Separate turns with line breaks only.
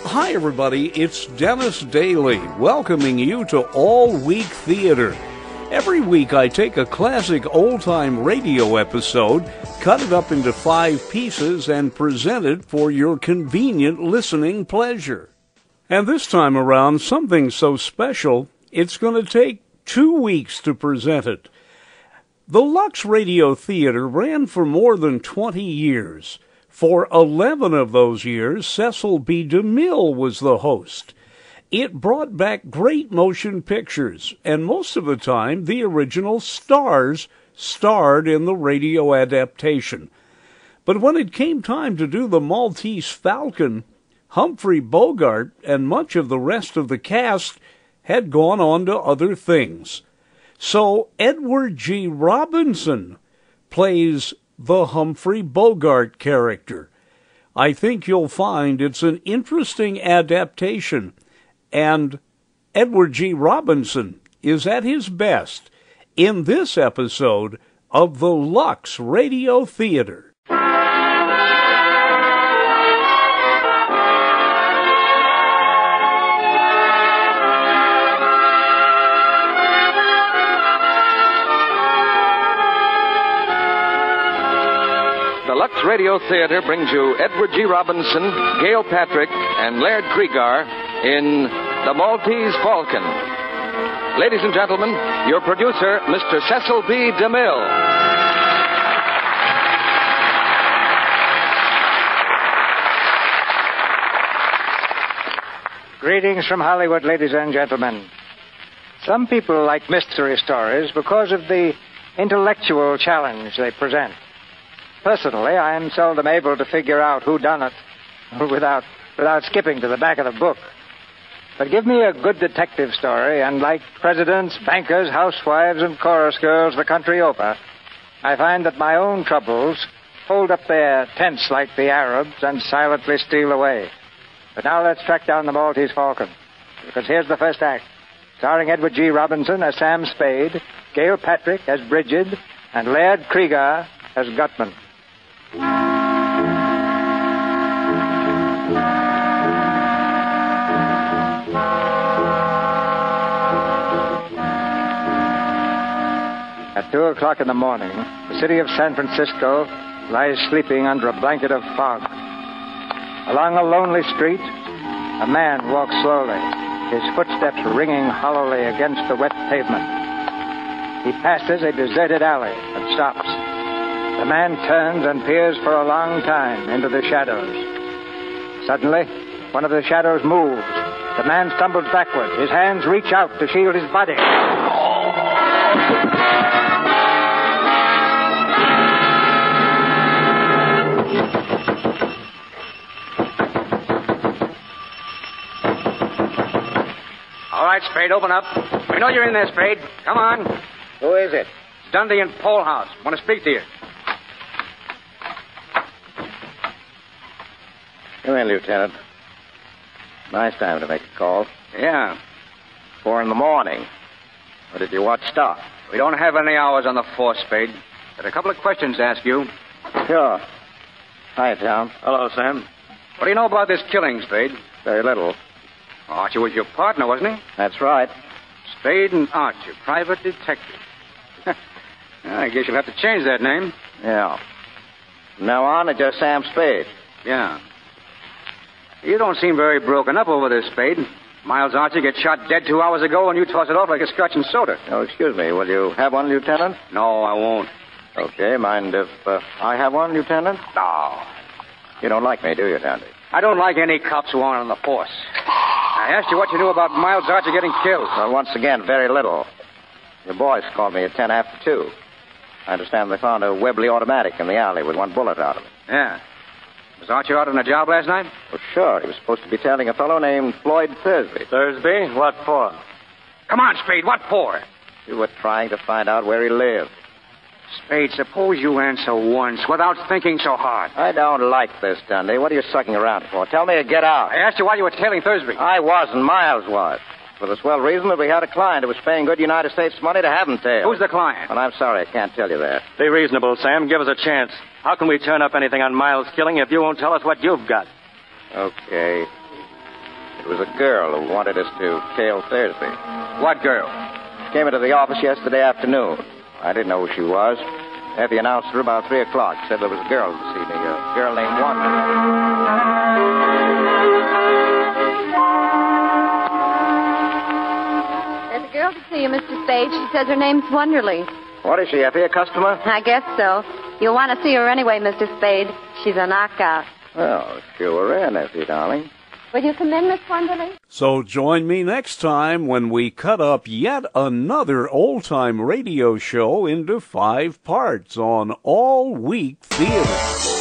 Hi, everybody. It's Dennis Daly, welcoming you to All Week Theater. Every week I take a classic old-time radio episode, cut it up into 5 pieces, and present it for your convenient listening pleasure. And this time around, something so special, it's going to take 2 weeks to present it. The LUX Radio Theater ran for more than 20 years. For 11 of those years, Cecil B. DeMille was the host. It brought back great motion pictures, and most of the time, the original stars starred in the radio adaptation. But when it came time to do the Maltese Falcon, Humphrey Bogart and much of the rest of the cast had gone on to other things. So Edward G. Robinson plays the Humphrey Bogart character. I think you'll find it's an interesting adaptation, and Edward G. Robinson is at his best in this episode of the LUX Radio Theater.
The LUX Radio Theater brings you Edward G. Robinson, Gail Patrick, and Laird Cregar in The Maltese Falcon. Ladies and gentlemen, your producer, Mr. Cecil B. DeMille.
Greetings from Hollywood, ladies and gentlemen. Some people like mystery stories because of the intellectual challenge they present. Personally, I am seldom able to figure out who done it without skipping to the back of the book. But give me a good detective story, and like presidents, bankers, housewives, and chorus girls the country over, I find that my own troubles hold up their tents like the Arabs and silently steal away. But now let's track down the Maltese Falcon, because here's the first act, starring Edward G. Robinson as Sam Spade, Gail Patrick as Bridget, and Laird Cregar as Gutman. At 2 o'clock in the morning, the city of San Francisco lies sleeping under a blanket of fog. Along a lonely street, a man walks slowly, his footsteps ringing hollowly against the wet pavement. He passes a deserted alley and stops. The man turns and peers for a long time into the shadows. Suddenly, one of the shadows moves. The man stumbles backward. His hands reach out to shield his body.
All right, Spade, open up. We know you're in there, Spade. Come on.
Who is it?
Dundee and Polehouse. Want to speak to you.
Come in, Lieutenant. Nice time to make a call.
Yeah.
4 in the morning. Or did your watch stop?
We don't have any hours on the force, Spade. Got a couple of questions to ask you.
Sure. Hi, Tom.
Hello, Sam. What do you know about this killing, Spade?
Very little.
Archie was your partner, wasn't he?
That's right.
Spade and Archie, private detective. I guess you'll have to change that name.
Yeah. From now on, it's just Sam Spade.
Yeah. You don't seem very broken up over this, Spade. Miles Archie gets shot dead 2 hours ago, and you toss it off like a scotch and soda.
Oh, excuse me. Will you have one, Lieutenant?
No, I won't.
Okay. Mind if I have one, Lieutenant?
No.
You don't like me, do you, Dandy?
I don't like any cops who aren't on the force. I asked you what you knew about Miles Archie getting killed.
Well, once again, very little. Your boys called me at 10 after 2. I understand they found a Webley automatic in the alley with 1 bullet out of it.
Yeah. Was Archie out on a job last night?
Well, sure. He was supposed to be tailing a fellow named Floyd Thursby.
Thursby? What for? Come on, Spade. What for?
We were trying to find out where he lived.
Spade, suppose you answer once without thinking so hard.
I don't like this, Dundee. What are you sucking around for? Tell me to get out.
I asked you why you were tailing Thursby.
I wasn't. Miles was. For the swell reason that we had a client who was paying good United States money to have him tailed.
Who's the client?
Well, I'm sorry. I can't tell you that.
Be reasonable, Sam. Give us a chance. How can we turn up anything on Miles' killing if you won't tell us what you've got?
Okay. It was a girl who wanted us to tail Thursday.
What girl?
Came into the office yesterday afternoon. I didn't know who she was. Effie announced her about 3 o'clock. Said there was a girl to see me, a girl named Wanda.
There's a girl to see you, Mr. Spade. She says her name's Wonderly.
What is she, Effie, a customer?
I guess so. You'll want to see her anyway, Mr. Spade. She's a knockout.
Well, sure in, Effie, darling.
Will you come in, Miss Wonderly?
So join me next time when we cut up yet another old-time radio show into 5 parts on All Week Theater.